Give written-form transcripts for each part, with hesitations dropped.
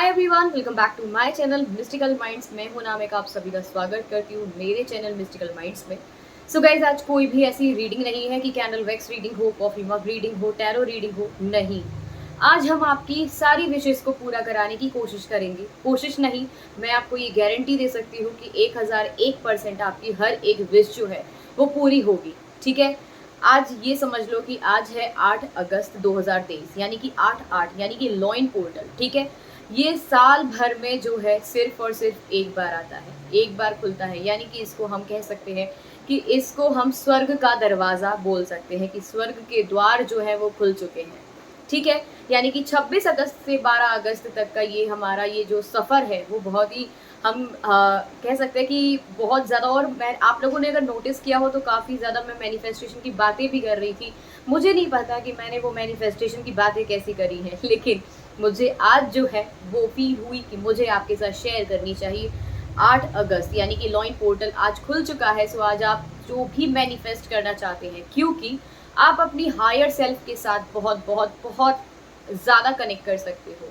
Hi everyone, welcome back to my channel mystical minds. मैं हूं नामिका, आप सभी का स्वागत करती हूं मेरे चैनल मिस्टिकल माइंड्स में। सो गाइज, आज कोई भी ऐसी रीडिंग नहीं है कि कैंडल वैक्स रीडिंग हो, कॉफी मग रीडिंग हो, टैरो रीडिंग हो, नहीं। आज हम आपकी सारी विशेष को पूरा कराने की कोशिश करेंगे। कोशिश नहीं, मैं आपको ये गारंटी दे सकती हूँ कि 1001% आपकी हर एक विश जो है वो पूरी होगी। ठीक है, आज ये समझ लो कि आज है 8 अगस्त 2023, यानी कि 8/8 यानी कि लॉइन पोर्टल। ठीक है, ये साल भर में जो है सिर्फ और सिर्फ एक बार आता है, एक बार खुलता है। यानी कि इसको हम कह सकते हैं कि इसको हम स्वर्ग का दरवाज़ा बोल सकते हैं, कि स्वर्ग के द्वार जो है वो खुल चुके हैं। ठीक है, यानी कि 26 अगस्त से 12 अगस्त तक का ये हमारा ये जो सफ़र है वो बहुत ही हम कह सकते हैं कि बहुत ज़्यादा। और मैं, आप लोगों ने अगर नोटिस किया हो तो काफ़ी ज़्यादा मैं मैनिफेस्टेशन की बातें भी कर रही थी। मुझे नहीं पता कि मैंने वो मैनिफेस्टेशन की बातें कैसी करी हैं, लेकिन मुझे आज जो है वो फील हुई कि मुझे आपके साथ शेयर करनी चाहिए। 8 अगस्त यानी कि लॉइन पोर्टल आज खुल चुका है। सो आज आप जो भी मैनिफेस्ट करना चाहते हैं, क्योंकि आप अपनी हायर सेल्फ के साथ बहुत बहुत बहुत ज़्यादा कनेक्ट कर सकते हो।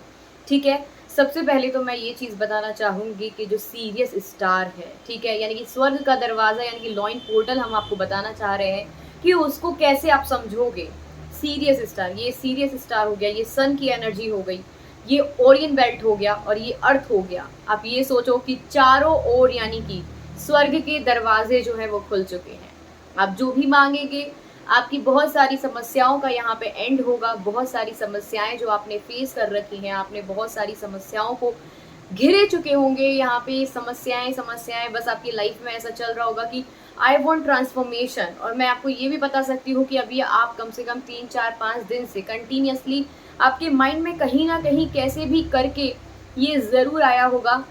ठीक है, सबसे पहले तो मैं ये चीज़ बताना चाहूँगी कि जो सीरियस स्टार है, ठीक है, यानी कि स्वर्ग का दरवाज़ा यानी कि लॉइन पोर्टल हम आपको बताना चाह रहे हैं कि उसको कैसे आप समझोगे। सीरियस स्टार, ये सीरियस स्टार हो गया, ये सन की एनर्जी हो गई, ये ओरियन बेल्ट हो गया और ये अर्थ हो गया। आप ये सोचो कि चारों ओर यानी कि स्वर्ग के दरवाजे जो है वो खुल चुके हैं। आप जो भी मांगेंगे, आपकी बहुत सारी समस्याओं का यहाँ पे एंड होगा। बहुत सारी समस्याएं जो आपने फेस कर रखी हैं, आपने बहुत सारी समस्याओं को घिरे चुके होंगे। यहाँ पे समस्याएं समस्याएं बस आपकी लाइफ में ऐसा चल रहा होगा कि आई वॉन्ट ट्रांसफॉर्मेशन। और मैं आपको ये भी बता सकती हूँ कि अभी आप कम से कम 3 4 5 दिन से कंटिन्यूसली आपके माइंड में कहीं ना कहीं कैसे भी करके ये ज़रूर आया होगा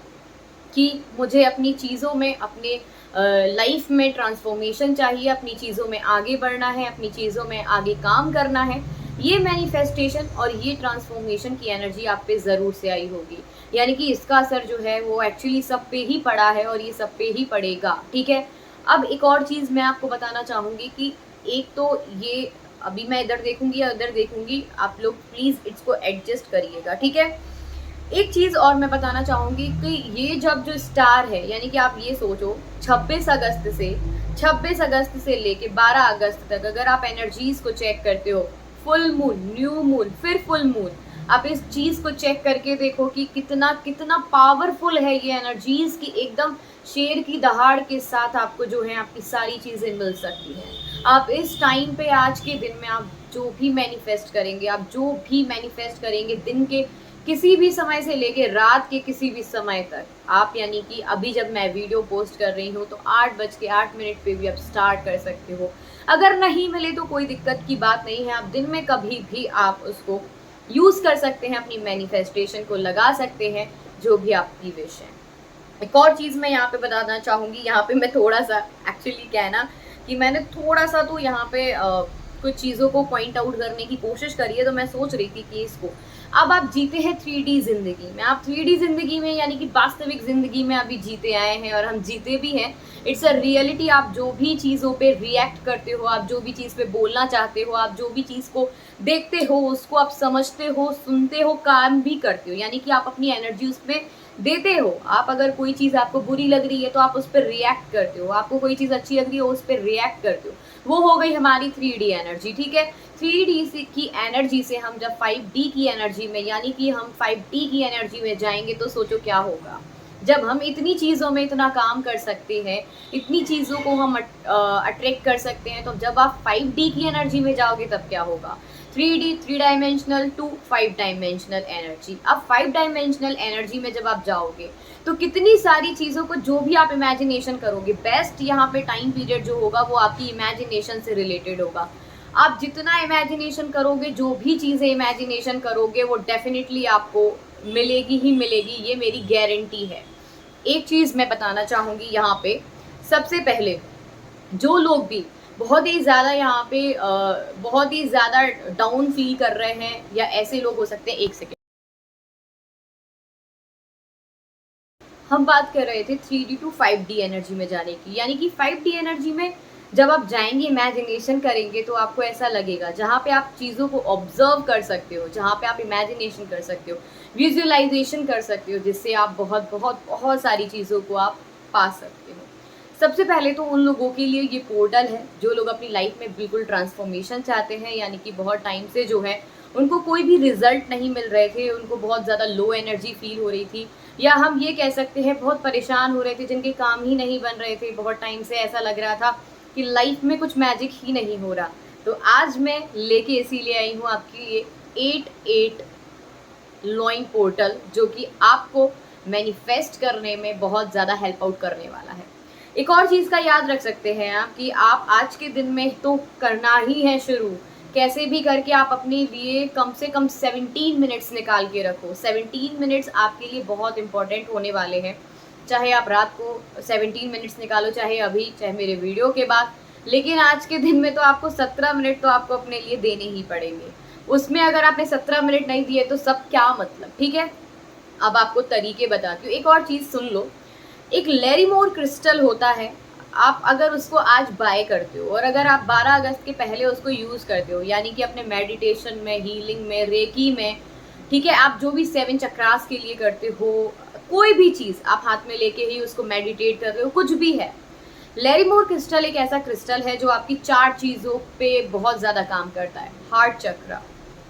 कि मुझे अपनी चीज़ों में, अपने लाइफ में ट्रांसफॉर्मेशन चाहिए, अपनी चीज़ों में आगे बढ़ना है, अपनी चीज़ों में आगे काम करना है। ये मैनिफेस्टेशन और ये ट्रांसफॉर्मेशन की एनर्जी आप पे ज़रूर से आई होगी। यानी कि इसका असर जो है वो एक्चुअली सब पे ही पड़ा है और ये सब पे ही पड़ेगा। ठीक है, अब एक और चीज़ मैं आपको बताना चाहूँगी कि एक तो ये, अभी मैं इधर देखूंगी या उधर देखूंगी, आप लोग प्लीज़ इसको एडजस्ट करिएगा। ठीक है, एक चीज़ और मैं बताना चाहूँगी कि ये जब जो स्टार है, यानी कि आप ये सोचो 26 अगस्त से लेके 12 अगस्त तक अगर आप एनर्जीज़ को चेक करते हो, फुल मून, न्यू मून, फिर फुल मून, आप इस चीज़ को चेक करके देखो कि कितना कितना पावरफुल है ये एनर्जीज़ की। एकदम शेर की दहाड़ के साथ आपको जो है आपकी सारी चीज़ें मिल सकती हैं। आप इस टाइम पे, आज के दिन में आप जो भी मैनिफेस्ट करेंगे, आप जो भी मैनिफेस्ट करेंगे दिन के किसी भी समय से लेके रात के किसी भी समय तक, आप यानी कि अभी जब मैं वीडियो पोस्ट कर रही हूँ तो 8:08 पे भी आप स्टार्ट कर सकते हो। अगर नहीं मिले तो कोई दिक्कत की बात नहीं है, आप दिन में कभी भी आप उसको यूज़ कर सकते हैं, अपनी मैनिफेस्टेशन को लगा सकते हैं, जो भी आपकी विश है। एक और चीज़ मैं यहाँ पे बताना चाहूँगी, यहाँ पे मैं थोड़ा सा, एक्चुअली क्या है ना कि मैंने थोड़ा सा तो यहाँ पे कुछ चीज़ों को पॉइंट आउट करने की कोशिश करी है। तो मैं सोच रही थी कि इसको, अब आप जीते हैं 3D ज़िंदगी में, आप 3D ज़िंदगी में यानी कि वास्तविक ज़िंदगी में अभी जीते आए हैं और हम जीते भी हैं। It's a reality. आप जो भी चीज़ों पे रिएक्ट करते हो, आप जो भी चीज़ पे बोलना चाहते हो, आप जो भी चीज़ को देखते हो, उसको आप समझते हो, सुनते हो, काम भी करते हो, यानी कि आप अपनी एनर्जी उस पर देते हो। आप अगर कोई चीज़ आपको बुरी लग रही है तो आप उस पर रिएक्ट करते हो, आपको कोई चीज़ अच्छी लग रही है उस पर रिएक्ट करते हो। वो हो गई हमारी 3D एनर्जी। ठीक है, 3D की एनर्जी से हम जब 5D की एनर्जी में, यानी कि हम 5D की एनर्जी में जाएंगे तो सोचो क्या होगा। जब हम इतनी चीज़ों में इतना काम कर सकते हैं, इतनी चीज़ों को हम अट्रैक्ट कर सकते हैं, तो जब आप 5D की एनर्जी में जाओगे तब क्या होगा। 3D, 3 dimensional to 5 dimensional energy. अब 5 डायमेंशनल एनर्जी में जब आप जाओगे तो कितनी सारी चीज़ों को जो भी आप इमेजिनेशन करोगे, बेस्ट यहाँ पे टाइम पीरियड जो होगा वो आपकी इमेजिनेशन से रिलेटेड होगा। आप जितना इमेजिनेशन करोगे, जो भी चीज़ें इमेजिनेशन करोगे, वो डेफिनेटली आपको मिलेगी ही मिलेगी, ये मेरी गारंटी है। एक चीज़ मैं बताना चाहूँगी यहाँ पे, सबसे पहले जो लोग भी बहुत ही ज़्यादा यहाँ पे बहुत ही ज़्यादा डाउन फील कर रहे हैं, या ऐसे लोग हो सकते हैं, एक सेकेंड, हम बात कर रहे थे 3D टू 5D एनर्जी में जाने की। यानी कि 5D एनर्जी में जब आप जाएंगे इमेजिनेशन करेंगे तो आपको ऐसा लगेगा, जहाँ पे आप चीज़ों को ऑब्जर्व कर सकते हो, जहाँ पे आप इमेजिनेशन कर सकते हो, विजुअलाइजेशन कर सकते हो, जिससे आप बहुत बहुत बहुत सारी चीज़ों को आप पा सकते हो। सबसे पहले तो उन लोगों के लिए ये पोर्टल है जो लोग अपनी लाइफ में बिल्कुल ट्रांसफॉर्मेशन चाहते हैं, यानी कि बहुत टाइम से जो है उनको कोई भी रिजल्ट नहीं मिल रहे थे, उनको बहुत ज़्यादा लो एनर्जी फील हो रही थी, या हम ये कह सकते हैं बहुत परेशान हो रहे थे, जिनके काम ही नहीं बन रहे थे, बहुत टाइम से ऐसा लग रहा था कि लाइफ में कुछ मैजिक ही नहीं हो रहा। तो आज मैं लेके इसीलिए आई हूँ आपकी ये 8 लॉइन पोर्टल, जो कि आपको मैनिफेस्ट करने में बहुत ज़्यादा हेल्प आउट करने वाला है। एक और चीज़ का याद रख सकते हैं आप कि आप आज के दिन में तो करना ही है शुरू, कैसे भी करके आप अपने लिए कम से कम 17 मिनट्स निकाल के रखो। 17 मिनट्स आपके लिए बहुत इंपॉर्टेंट होने वाले हैं, चाहे आप रात को 17 मिनट्स निकालो, चाहे अभी, चाहे मेरे वीडियो के बाद, लेकिन आज के दिन में तो आपको 17 मिनट तो आपको अपने लिए देने ही पड़ेंगे। उसमें अगर आपने 17 मिनट नहीं दिए तो सब क्या मतलब, ठीक है। अब आपको तरीके बताती हूँ। एक और चीज़ सुन लो, एक लेरीमोर क्रिस्टल होता है, आप अगर उसको आज बाय करते हो और अगर आप 12 अगस्त के पहले उसको यूज़ करते हो, यानी कि अपने मेडिटेशन में, हीलिंग में, रेकी में, ठीक है, आप जो भी 7 चक्रास के लिए करते हो, कोई भी चीज़ आप हाथ में लेके ही उसको मेडिटेट कर रहे हो, कुछ भी है, लेरीमोर क्रिस्टल एक ऐसा क्रिस्टल है जो आपकी 4 चीज़ों पे बहुत ज़्यादा काम करता है। हार्ट चक्रा,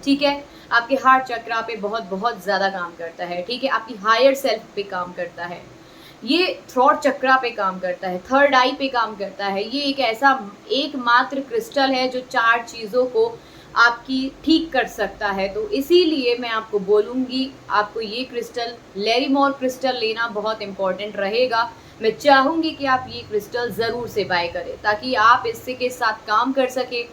ठीक है, आपके हार्ट चक्रा पे बहुत बहुत ज़्यादा काम करता है, ठीक है, आपकी हायर सेल्फ पे काम करता है, ये थ्रॉट चक्रा पे काम करता है, थर्ड आई पे काम करता है। ये एक ऐसा एकमात्र क्रिस्टल है जो 4 चीज़ों को आपकी ठीक कर सकता है। तो इसीलिए मैं आपको बोलूँगी, आपको ये क्रिस्टल, लेरीमोर क्रिस्टल लेना बहुत इम्पॉर्टेंट रहेगा। मैं चाहूँगी कि आप ये क्रिस्टल ज़रूर से बाय करें, ताकि आप इससे के साथ काम कर सकें।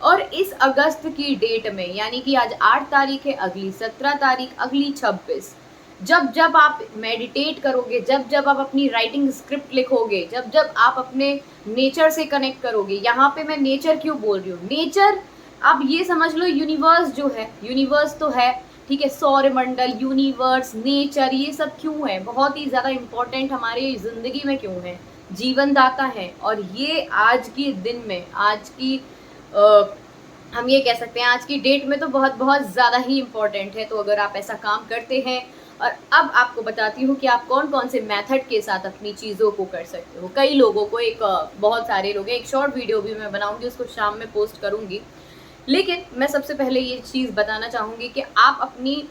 और इस अगस्त की डेट में, यानी कि आज 8 तारीख है, अगली 17 तारीख, अगली 26, जब जब आप मेडिटेट करोगे, जब जब आप अपनी राइटिंग स्क्रिप्ट लिखोगे, जब जब आप अपने नेचर से कनेक्ट करोगे, यहाँ पे मैं नेचर क्यों बोल रही हूँ, नेचर आप ये समझ लो, यूनिवर्स जो है, यूनिवर्स तो है, ठीक है, सौरमंडल, यूनिवर्स, नेचर, ये सब क्यों है, बहुत ही ज़्यादा इम्पोर्टेंट हमारे ज़िंदगी में क्यों है, जीवन दाता है। और ये आज के दिन में, आज की हम ये कह सकते हैं आज की डेट में तो बहुत बहुत ज़्यादा ही इम्पोर्टेंट है। तो अगर आप ऐसा काम करते हैं, और अब आपको बताती हूँ कि आप कौन कौन से मेथड के साथ अपनी चीज़ों को कर सकते हो। कई लोगों को, बहुत सारे लोग हैं, एक शॉर्ट वीडियो भी मैं बनाऊँगी, उसको शाम में पोस्ट करूँगी, लेकिन मैं सबसे पहले ये चीज़ बताना चाहूँगी कि आप अपनी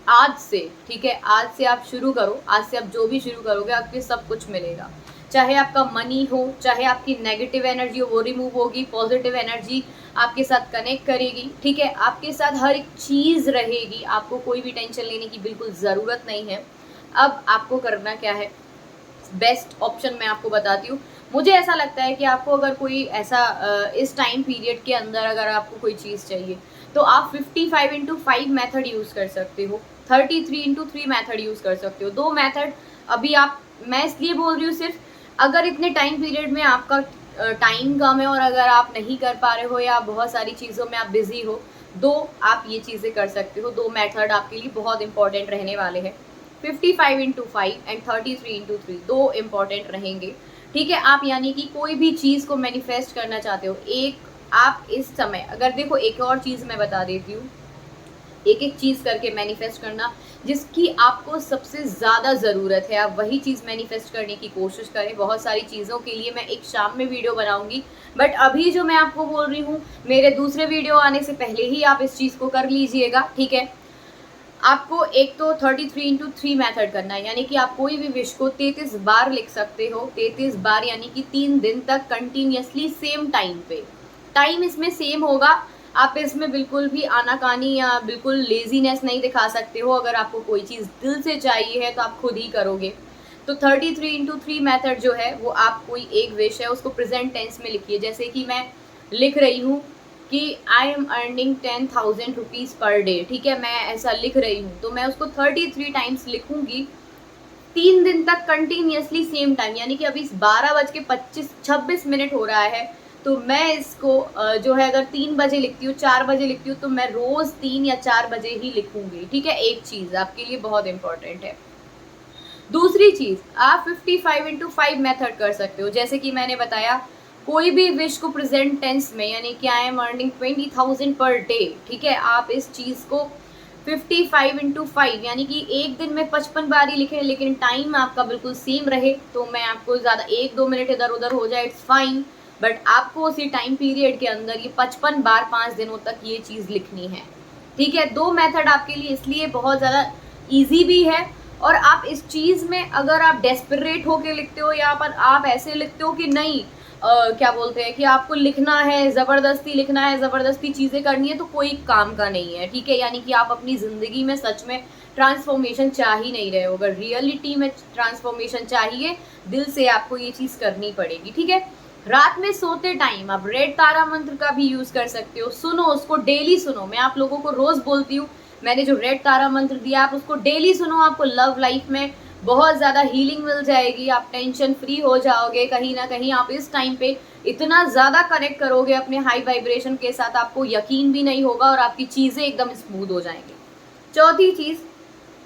आज से, ठीक है, आज से आप शुरू करो, आज से आप जो भी शुरू करोगे आपको सब कुछ मिलेगा, चाहे आपका मनी हो, चाहे आपकी नेगेटिव एनर्जी हो, वो रिमूव होगी, पॉजिटिव एनर्जी आपके साथ कनेक्ट करेगी, ठीक है, आपके साथ हर एक चीज़ रहेगी, आपको कोई भी टेंशन लेने की बिल्कुल ज़रूरत नहीं है। अब आपको करना क्या है, बेस्ट ऑप्शन मैं आपको बताती हूँ। मुझे ऐसा लगता है कि आपको अगर कोई ऐसा इस टाइम पीरियड के अंदर अगर आपको कोई चीज़ चाहिए, तो आप 55x5 मेथड यूज़ कर सकते हो, 33x3 मेथड यूज़ कर सकते हो। 2 मेथड अभी आप, मैं इसलिए बोल रही हूँ सिर्फ अगर इतने टाइम पीरियड में आपका टाइम कम है और अगर आप नहीं कर पा रहे हो या बहुत सारी चीज़ों में आप बिजी हो, 2 आप ये चीज़ें कर सकते हो। 2 मेथड आपके लिए बहुत इंपॉर्टेंट रहने वाले हैं, 55x5 एंड 33x3, 2 इम्पॉर्टेंट रहेंगे, ठीक है। आप यानी कि कोई भी चीज़ को मैनिफेस्ट करना चाहते हो, एक आप इस समय, अगर देखो एक और चीज़ मैं बता देती हूँ, एक एक चीज़ करके मैनिफेस्ट करना, जिसकी आपको सबसे ज़्यादा ज़रूरत है, आप वही चीज़ मैनिफेस्ट करने की कोशिश करें। बहुत सारी चीज़ों के लिए मैं एक शाम में वीडियो बनाऊंगी, बट अभी जो मैं आपको बोल रही हूँ, मेरे दूसरे वीडियो आने से पहले ही आप इस चीज़ को कर लीजिएगा, ठीक है। आपको एक तो 33x3 मेथड करना है, यानी कि आप कोई भी विश को 33 बार लिख सकते हो, 33 बार, यानी कि 3 दिन तक कंटिन्यूसली सेम टाइम पे। टाइम इसमें सेम होगा, आप इसमें बिल्कुल भी आनाकानी या बिल्कुल लेजीनेस नहीं दिखा सकते हो। अगर आपको कोई चीज़ दिल से चाहिए है तो आप खुद ही करोगे। तो 33x3 मेथड जो है वो, आप कोई एक विश है उसको प्रेजेंट टेंस में लिखिए, जैसे कि मैं लिख रही हूँ कि I am earning 10,000 rupees per day, ठीक है, मैं ऐसा लिख रही हूँ, तो मैं उसको 33 टाइम्स लिखूंगी 3 दिन तक कंटिन्यूसली सेम टाइम, यानी कि अभी 12:26 हो रहा है, तो मैं इसको जो है अगर 3 बजे लिखती हूँ, 4 बजे लिखती हूँ, तो मैं रोज़ 3 या 4 बजे ही लिखूंगी, ठीक है। एक चीज़ आपके लिए बहुत इंपॉर्टेंट है। दूसरी चीज़, आप 55x5 मेथड कर सकते हो, जैसे कि मैंने बताया, कोई भी विश को प्रेजेंट टेंस में, यानी कि I am earning 20,000 per day, ठीक है, आप इस चीज़ को 55 × 5 यानी कि एक दिन में 55 बार ही लिखें, लेकिन टाइम आपका बिल्कुल सेम रहे। तो मैं आपको ज़्यादा 1-2 मिनट इधर उधर हो जाए, इट्स फाइन, बट आपको उसी टाइम पीरियड के अंदर ये 55 बार 5 दिनों तक ये चीज़ लिखनी है, ठीक है। 2 मेथड आपके लिए इसलिए बहुत ज़्यादा ईजी भी है, और आप इस चीज़ में अगर आप डेस्परेट होके लिखते हो, या पर आप ऐसे लिखते हो कि नहीं क्या बोलते हैं कि आपको लिखना है, ज़बरदस्ती लिखना है, ज़बरदस्ती चीज़ें करनी है, तो कोई काम का नहीं है, ठीक है। यानी कि आप अपनी ज़िंदगी में सच में ट्रांसफॉर्मेशन चाह ही नहीं रहे हो। अगर रियलिटी में ट्रांसफॉर्मेशन चाहिए, दिल से आपको ये चीज़ करनी पड़ेगी, ठीक है। रात में सोते टाइम आप रेड तारा मंत्र का भी यूज़ कर सकते हो। सुनो उसको, डेली सुनो। मैं आप लोगों को रोज़ बोलती हूँ, मैंने जो रेड तारा मंत्र दिया आप उसको डेली सुनो, आपको लव लाइफ में बहुत ज़्यादा हीलिंग मिल जाएगी, आप टेंशन फ्री हो जाओगे। कहीं ना कहीं आप इस टाइम पे इतना ज़्यादा कनेक्ट करोगे अपने हाई वाइब्रेशन के साथ, आपको यकीन भी नहीं होगा, और आपकी चीज़ें एकदम स्मूथ हो जाएंगी। चौथी चीज़,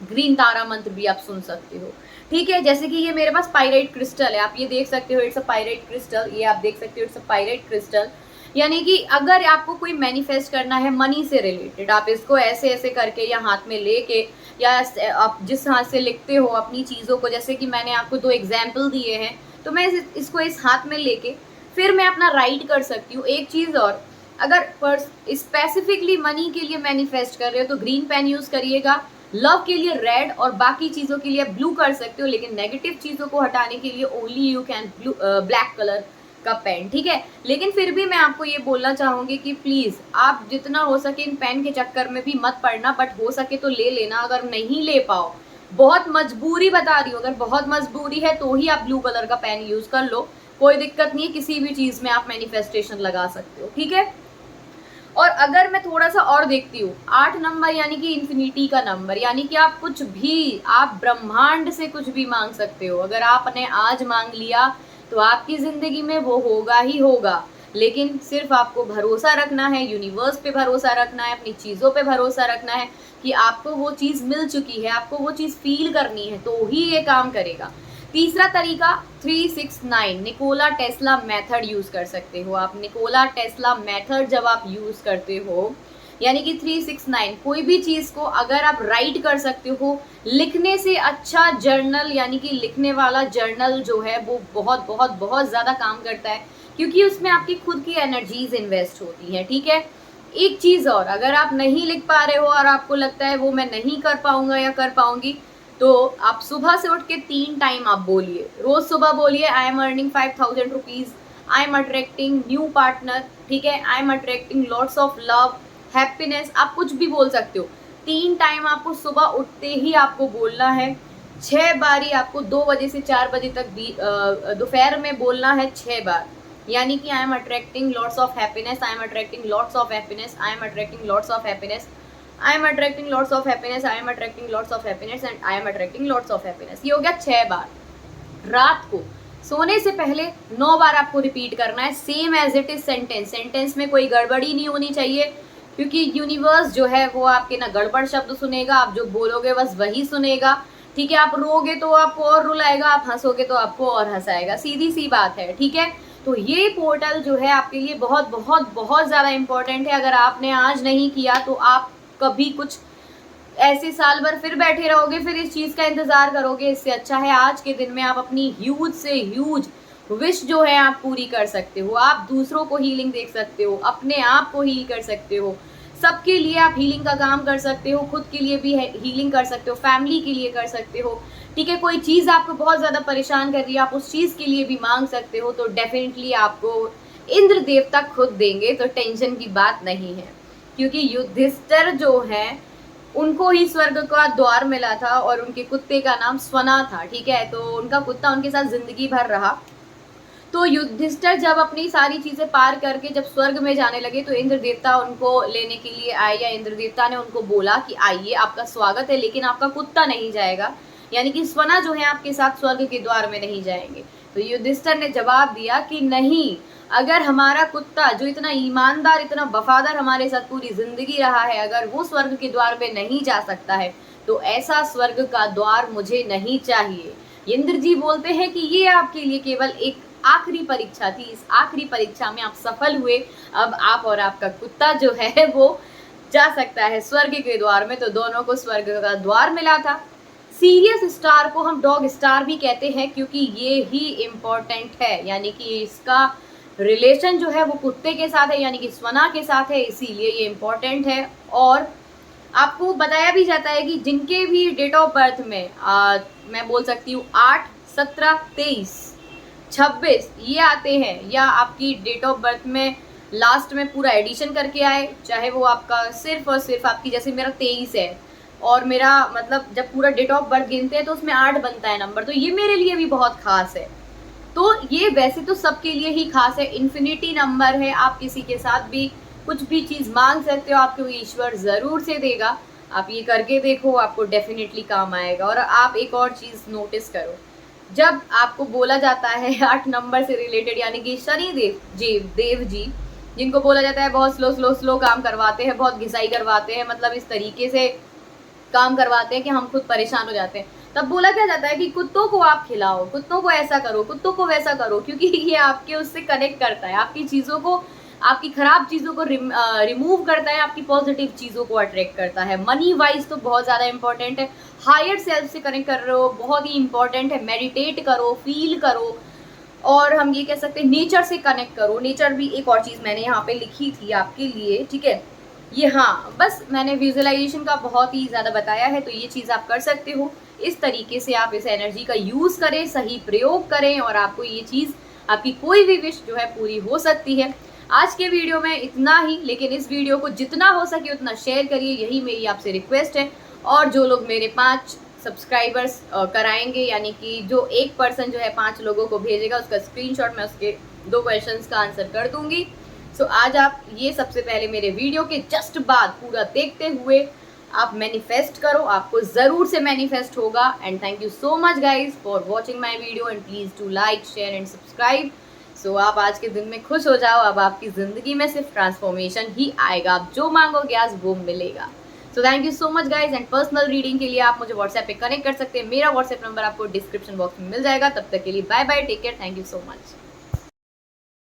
ग्रीन तारा मंत्र भी आप सुन सकते हो, ठीक है। जैसे कि ये मेरे पास पायराइट क्रिस्टल है, आप ये देख सकते हो, इट्स अ पायराइट क्रिस्टल, ये आप देख सकते हो, इट्स अ पायराइट क्रिस्टल। यानी कि अगर आपको कोई मैनिफेस्ट करना है मनी से रिलेटेड, आप इसको ऐसे ऐसे करके या हाथ में लेके, या आप जिस हाथ से लिखते हो अपनी चीज़ों को, जैसे कि मैंने आपको 2 एग्जाम्पल दिए हैं, तो मैं इसको इस हाथ में लेके फिर मैं अपना राइट कर सकती हूँ। एक चीज़ और, अगर स्पेसिफिकली मनी के लिए मैनिफेस्ट कर रहे हो तो ग्रीन पेन यूज़ करिएगा, लव के लिए रेड, और बाकी चीज़ों के लिए ब्लू कर सकते हो, लेकिन नेगेटिव चीज़ों को हटाने के लिए only you can black colour का पेन, ठीक है। लेकिन फिर भी मैं आपको ये बोलना चाहूँगी कि प्लीज़ आप जितना हो सके इन पेन के चक्कर में भी मत पड़ना, बट हो सके तो ले लेना। अगर नहीं ले पाओ, बहुत मजबूरी बता रही हूँ, अगर बहुत मजबूरी है तो ही आप ब्लू कलर का पेन यूज़ कर लो, कोई दिक्कत नहीं है, किसी भी चीज़ में आप मैनिफेस्टेशन लगा सकते हो, ठीक है। और अगर मैं थोड़ा सा और देखती हूँ, 8 नंबर यानी कि इन्फिनिटी का नंबर, यानी कि आप कुछ भी, आप ब्रह्मांड से कुछ भी मांग सकते हो। अगर आपने आज मांग लिया तो आपकी ज़िंदगी में वो होगा ही होगा, लेकिन सिर्फ आपको भरोसा रखना है, यूनिवर्स पे भरोसा रखना है, अपनी चीज़ों पे भरोसा रखना है कि आपको वो चीज़ मिल चुकी है, आपको वो चीज़ फील करनी है, तो ही ये काम करेगा। तीसरा तरीका 369 निकोला टेस्ला मेथड यूज़ कर सकते हो आप। निकोला टेस्ला मेथड जब आप यूज़ करते हो, यानी कि 369, कोई भी चीज़ को अगर आप राइट कर सकते हो, लिखने से अच्छा जर्नल, यानी कि लिखने वाला जर्नल जो है वो बहुत बहुत बहुत ज़्यादा काम करता है, क्योंकि उसमें आपकी खुद की एनर्जीज इन्वेस्ट होती हैं, ठीक है। एक चीज़ और, अगर आप नहीं लिख पा रहे हो और आपको लगता है वो मैं नहीं कर पाऊंगा या कर पाऊंगी, तो आप सुबह से उठ के 3 टाइम आप बोलिए, रोज सुबह बोलिए, I am earning 5,000 rupees, I am attracting new partner, ठीक है, I am attracting lots of love, happiness, आप कुछ भी बोल सकते हो। 3 टाइम आपको सुबह उठते ही आपको बोलना है। 6 बारी आपको 2 बजे से 4 बजे तक दोपहर में बोलना है 6 बार, यानी कि I am attracting lots of happiness, I am attracting lots of happiness, I am attracting lots of happiness, I am attracting lots of happiness, I am attracting lots of happiness, and I am attracting lots of happiness. ये हो गया 6 बार। रात को सोने से पहले 9 बार आपको repeat करना है, same as it is sentence. Sentence में कोई गड़बड़ी नहीं होनी चाहिए, क्योंकि यूनिवर्स जो है वो आपके ना गड़बड़ शब्द सुनेगा, आप जो बोलोगे बस वही सुनेगा, ठीक है। आप रोगे तो आपको और रुलाएगा, आप हंसोगे तो आपको और हंसाएगा, सीधी सी बात है, ठीक है। तो ये पोर्टल जो है आपके लिए बहुत बहुत बहुत ज़्यादा इंपॉर्टेंट है। अगर आपने आज नहीं किया तो आप कभी कुछ ऐसे साल भर फिर बैठे रहोगे, फिर इस चीज़ का इंतज़ार करोगे। इससे अच्छा है आज के दिन में आप अपनी ह्यूज से ह्यूज विश जो है आप पूरी कर सकते हो। आप दूसरों को हीलिंग देख सकते हो, अपने आप को हील कर सकते हो, सबके लिए आप हीलिंग का काम कर सकते हो, खुद के लिए भी हीलिंग कर सकते हो, फैमिली के लिए कर सकते हो, ठीक है। कोई चीज़ आपको बहुत ज़्यादा परेशान कर रही है, आप उस चीज़ के लिए भी मांग सकते हो, तो डेफिनेटली आपको इंद्र देवता खुद देंगे, तो टेंशन की बात नहीं है। क्योंकि युधिष्ठिर जो है उनको ही स्वर्ग का द्वार मिला था, और उनके कुत्ते का नाम स्वना था, ठीक है। तो उनका कुत्ता उनके साथ जिंदगी भर रहा। तो युधिष्ठिर जब अपनी सारी चीजें पार करके जब स्वर्ग में जाने लगे, तो इंद्र देवता उनको लेने के लिए आए, या इंद्र देवता ने उनको बोला कि आइए आपका स्वागत है, लेकिन आपका कुत्ता नहीं जाएगा, यानी कि स्वना जो है आपके साथ स्वर्ग के द्वार में नहीं जाएंगे। तो युधिष्ठिर ने जवाब दिया कि नहीं, अगर हमारा कुत्ता जो इतना ईमानदार, इतना वफादार हमारे साथ पूरी जिंदगी रहा है, अगर वो स्वर्ग के द्वार पे नहीं जा सकता है, तो ऐसा स्वर्ग का द्वार मुझे नहीं चाहिए। इंद्र जी बोलते हैं कि ये आपके लिए केवल एक आखिरी परीक्षा थी, इस आखिरी परीक्षा में आप सफल हुए। अब आप और आपका कुत्ता जो है वो जा सकता है स्वर्ग के द्वार में। तो दोनों को स्वर्ग का द्वार मिला था। सीरियस स्टार को हम डॉग स्टार भी कहते हैं क्योंकि ये ही इम्पोर्टेंट है, यानी कि इसका रिलेशन जो है वो कुत्ते के साथ है, यानी कि स्वना के साथ है, इसीलिए ये इम्पोर्टेंट है। और आपको बताया भी जाता है कि जिनके भी डेट ऑफ बर्थ में मैं बोल सकती हूँ 8, 17, 23, 26 ये आते हैं, या आपकी डेट ऑफ बर्थ में लास्ट में पूरा एडिशन करके आए, चाहे वो आपका सिर्फ और सिर्फ आपकी, जैसे मेरा 23 है और मेरा मतलब जब पूरा डेट ऑफ बर्थ गिनते हैं तो उसमें 8 बनता है नंबर, तो ये मेरे लिए भी बहुत खास है। तो ये वैसे तो सबके लिए ही खास है, इन्फिनिटी नंबर है, आप किसी के साथ भी कुछ भी चीज़ मांग सकते हो, आपको ईश्वर ज़रूर से देगा। आप ये करके देखो, आपको डेफिनेटली काम आएगा। और आप एक और चीज़ नोटिस करो, जब आपको बोला जाता है 8 नंबर से रिलेटेड, यानी कि शनि देव जी जिनको बोला जाता है बहुत स्लो काम करवाते हैं, बहुत घिसाई करवाते हैं, मतलब इस तरीके से काम करवाते हैं कि हम खुद परेशान हो जाते हैं, तब बोला क्या जाता है कि कुत्तों को आप खिलाओ, कुत्तों को ऐसा करो, कुत्तों को वैसा करो, क्योंकि ये आपके उससे कनेक्ट करता है, आपकी चीज़ों को, आपकी खराब चीज़ों को रिमूव करता है, आपकी पॉजिटिव चीज़ों को अट्रैक्ट करता है। मनी वाइज तो बहुत ज़्यादा इंपॉर्टेंट है, हायर सेल्फ से कनेक्ट कर रहे हो, बहुत ही इंपॉर्टेंट है। मेडिटेट करो, फील करो, और हम ये कह सकते हैं नेचर से कनेक्ट करो। नेचर भी एक और चीज़ मैंने यहाँ पे लिखी थी आपके लिए, ठीक है, ये हाँ बस मैंने विजुअलाइजेशन का बहुत ही ज़्यादा बताया है, तो ये चीज़ आप कर सकते हो। इस तरीके से आप इस एनर्जी का यूज़ करें, सही प्रयोग करें, और आपको ये चीज़, आपकी कोई भी विश जो है पूरी हो सकती है। आज के वीडियो में इतना ही, लेकिन इस वीडियो को जितना हो सके उतना शेयर करिए, यही मेरी आपसे रिक्वेस्ट है। और जो लोग मेरे 5 सब्सक्राइबर्स कराएंगे, यानी कि जो एक पर्सन जो है 5 लोगों को भेजेगा, उसका स्क्रीनशॉट मैं उसके 2 क्वेश्चंस का आंसर कर दूंगी। सो आज आप ये सबसे पहले मेरे वीडियो के जस्ट बाद पूरा देखते हुए आप मैनिफेस्ट करो, आपको ज़रूर से मैनिफेस्ट होगा। And thank you so much guys for watching my video, and please do like, share and subscribe. So आप आज के दिन में खुश हो जाओ, अब आपकी ज़िंदगी में सिर्फ ट्रांसफॉर्मेशन ही आएगा, आप जो मांगोगे आज वो मिलेगा। So thank you so much guys, and personal reading के लिए आप मुझे व्हाट्सएप पे कनेक्ट कर सकते हैं, मेरा व्हाट्सएप नंबर आपको डिस्क्रिप्शन बॉक्स में मिल जाएगा। तब तक के लिए bye bye, take care, thank you so much.